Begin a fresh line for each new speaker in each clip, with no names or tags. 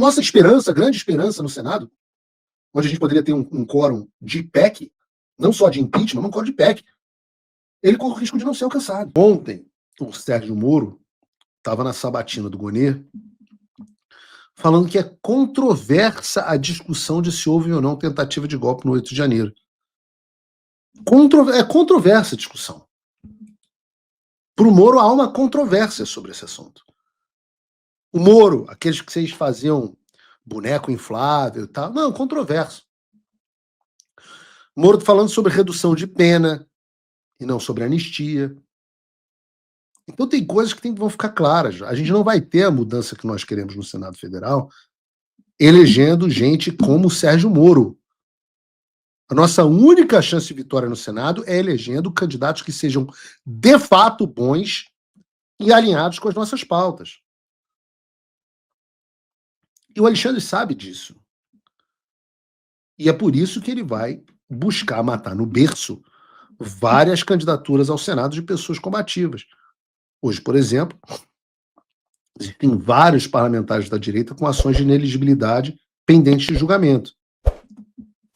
Nossa esperança, grande esperança no Senado, onde a gente poderia ter um quórum de PEC, não só de impeachment, mas um quórum de PEC, ele corre o risco de não ser alcançado. Ontem, o Sérgio Moro estava na sabatina do Gonê, falando que é controversa a discussão de se houve ou não tentativa de golpe no 8 de janeiro. É controversa a discussão. Para o Moro há uma controvérsia sobre esse assunto. O Moro, aqueles que vocês faziam boneco inflável e tal, não, controverso. Moro falando sobre redução de pena e não sobre anistia. Então tem coisas que vão ficar claras. A gente não vai ter a mudança que nós queremos no Senado Federal elegendo gente como o Sérgio Moro. A nossa única chance de vitória no Senado é elegendo candidatos que sejam de fato bons e alinhados com as nossas pautas. E o Alexandre sabe disso. E é por isso que ele vai buscar matar no berço várias candidaturas ao Senado de pessoas combativas. Hoje, por exemplo, existem vários parlamentares da direita com ações de inelegibilidade pendentes de julgamento.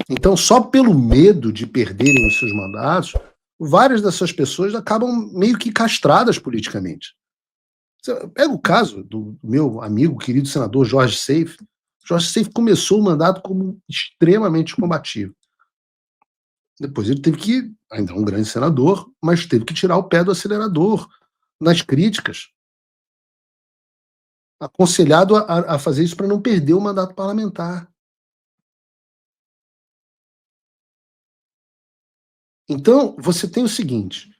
Então, só pelo medo de perderem os seus mandatos, várias dessas pessoas acabam meio que castradas politicamente. Pega o caso do meu amigo, querido senador Jorge Seife. Jorge Seife começou o mandato como extremamente combativo. Depois ele teve que, ainda é um grande senador, mas teve que tirar o pé do acelerador nas críticas. Aconselhado a fazer isso para não perder o mandato parlamentar. Então, você tem o seguinte,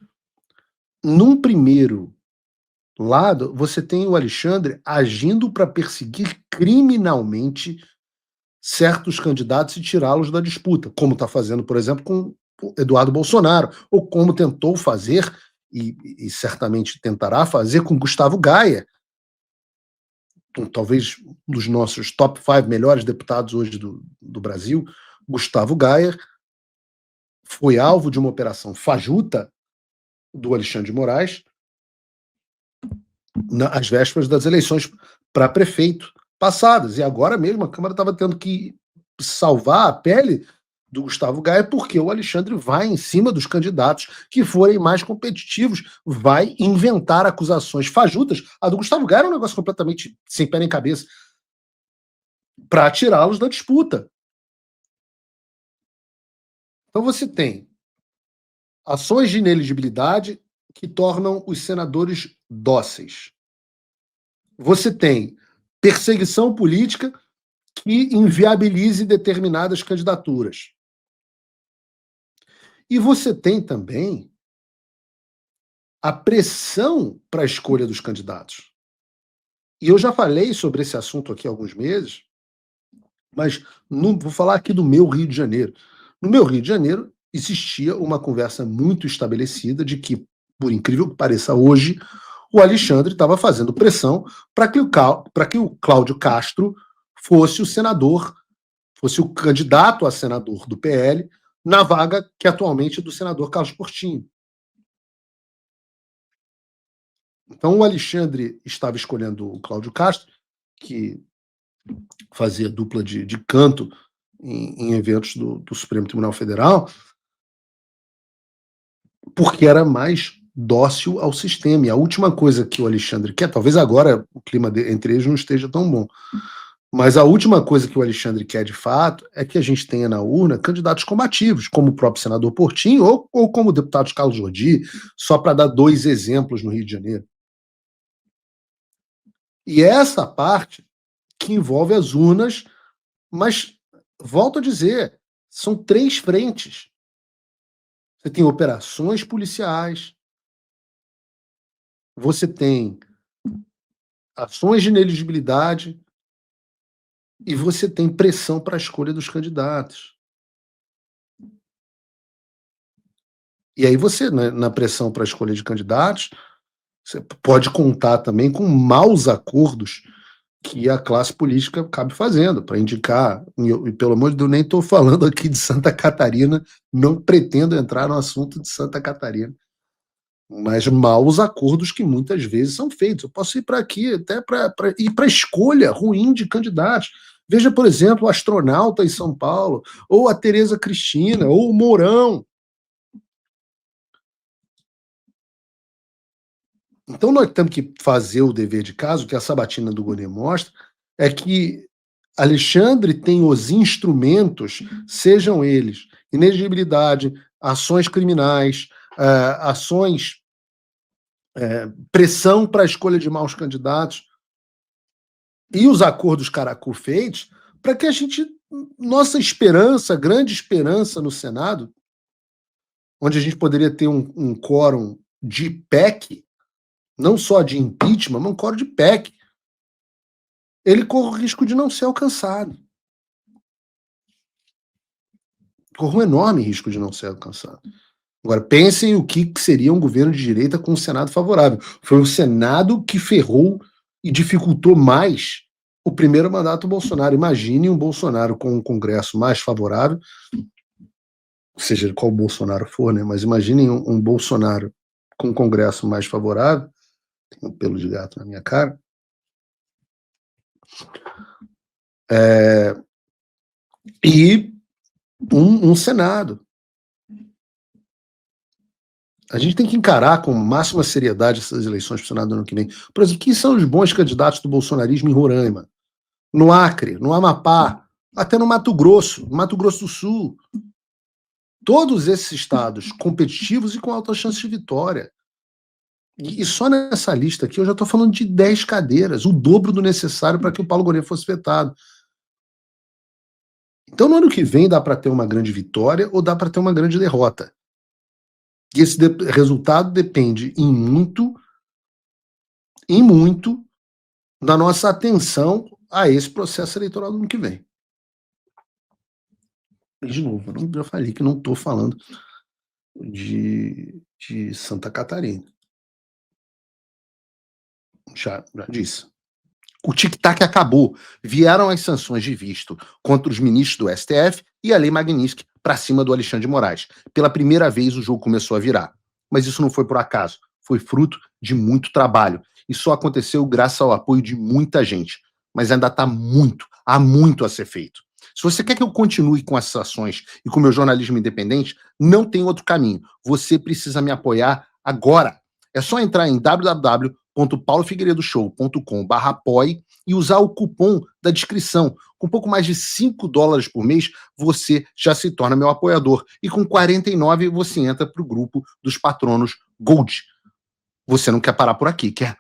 num primeiro lado, você tem o Alexandre agindo para perseguir criminalmente certos candidatos e tirá-los da disputa, como está fazendo, por exemplo, com o Eduardo Bolsonaro, ou como tentou fazer, e certamente tentará fazer com Gustavo Gaia, talvez um dos nossos top 5 melhores deputados hoje do Brasil. Gustavo Gaia foi alvo de uma operação fajuta do Alexandre de Moraes às vésperas das eleições para prefeito passadas. E agora mesmo a Câmara estava tendo que salvar a pele do Gustavo Gaia porque o Alexandre vai em cima dos candidatos que forem mais competitivos, vai inventar acusações fajutas. A do Gustavo Gaia era um negócio completamente sem pé nem cabeça para tirá-los da disputa. Então você tem ações de inelegibilidade que tornam os senadores dóceis. Você tem perseguição política que inviabilize determinadas candidaturas. E você tem também a pressão para a escolha dos candidatos. E eu já falei sobre esse assunto aqui há alguns meses, mas vou falar aqui do meu Rio de Janeiro. No meu Rio de Janeiro, existia uma conversa muito estabelecida de que, por incrível que pareça hoje, o Alexandre estava fazendo pressão para que o Cláudio Castro fosse o senador, fosse o candidato a senador do PL, na vaga que atualmente é do senador Carlos Portinho. Então o Alexandre estava escolhendo o Cláudio Castro, que fazia dupla de canto em eventos do Supremo Tribunal Federal, porque era mais dócil ao sistema. E a última coisa que o Alexandre quer, talvez agora o clima entre eles não esteja tão bom, mas a última coisa que o Alexandre quer de fato é que a gente tenha na urna candidatos combativos, como o próprio senador Portinho ou como o deputado Carlos Jordi, só para dar 2 exemplos no Rio de Janeiro. E essa parte que envolve as urnas, mas, volto a dizer, são 3 frentes. Você tem operações policiais, você tem ações de inelegibilidade e você tem pressão para a escolha dos candidatos. E aí você, na pressão para a escolha de candidatos, você pode contar também com maus acordos que a classe política acabe fazendo, para indicar, e pelo amor de Deus, nem estou falando aqui de Santa Catarina, não pretendo entrar no assunto de Santa Catarina, mas mal os acordos que muitas vezes são feitos. Eu posso ir para aqui até para ir para a escolha ruim de candidatos. Veja, por exemplo, o astronauta em São Paulo, ou a Tereza Cristina, ou o Mourão. Então nós temos que fazer o dever de casa, o que a sabatina do Gonet mostra, é que Alexandre tem os instrumentos, sejam eles inegibilidade, ações criminais, ações, pressão para a escolha de maus candidatos, e os acordos Caracu feitos, para que a gente, nossa esperança, grande esperança no Senado, onde a gente poderia ter um quórum de PEC, não só de impeachment, mas um quórum de PEC, ele corre o risco de não ser alcançado. Corre um enorme risco de não ser alcançado. Agora, pensem o que seria um governo de direita com um Senado favorável. Foi o Senado que ferrou e dificultou mais o primeiro mandato do Bolsonaro. Imagine um Bolsonaro com um Congresso mais favorável, seja qual Bolsonaro for, né? Mas imaginem um Bolsonaro com um Congresso mais favorável, tem um pelo de gato na minha cara, e um Senado. A gente tem que encarar com máxima seriedade essas eleições para o Senado do ano que vem. Por exemplo, quem são os bons candidatos do bolsonarismo em Roraima, no Acre, no Amapá, até no Mato Grosso do Sul? Todos esses estados competitivos e com alta chance de vitória. E só nessa lista aqui eu já estou falando de 10 cadeiras, o dobro do necessário para que o Paulo Gonet fosse vetado. Então, no ano que vem, dá para ter uma grande vitória ou dá para ter uma grande derrota. E esse resultado depende em muito da nossa atenção a esse processo eleitoral do ano que vem. E, de novo, eu já falei que não estou falando de Santa Catarina. Já disse. O tic-tac acabou. Vieram as sanções de visto contra os ministros do STF e a Lei Magnitsky para cima do Alexandre de Moraes. Pela primeira vez o jogo começou a virar. Mas isso não foi por acaso. Foi fruto de muito trabalho. E só aconteceu graças ao apoio de muita gente. Mas ainda há muito a ser feito. Se você quer que eu continue com essas ações e com o meu jornalismo independente, não tem outro caminho. Você precisa me apoiar agora. É só entrar em www.paulofigueiredoshow.com/apoie e usar o cupom da descrição. Com pouco mais de $5 por mês, você já se torna meu apoiador. E com 49 você entra para o grupo dos patronos Gold. Você não quer parar por aqui, quer?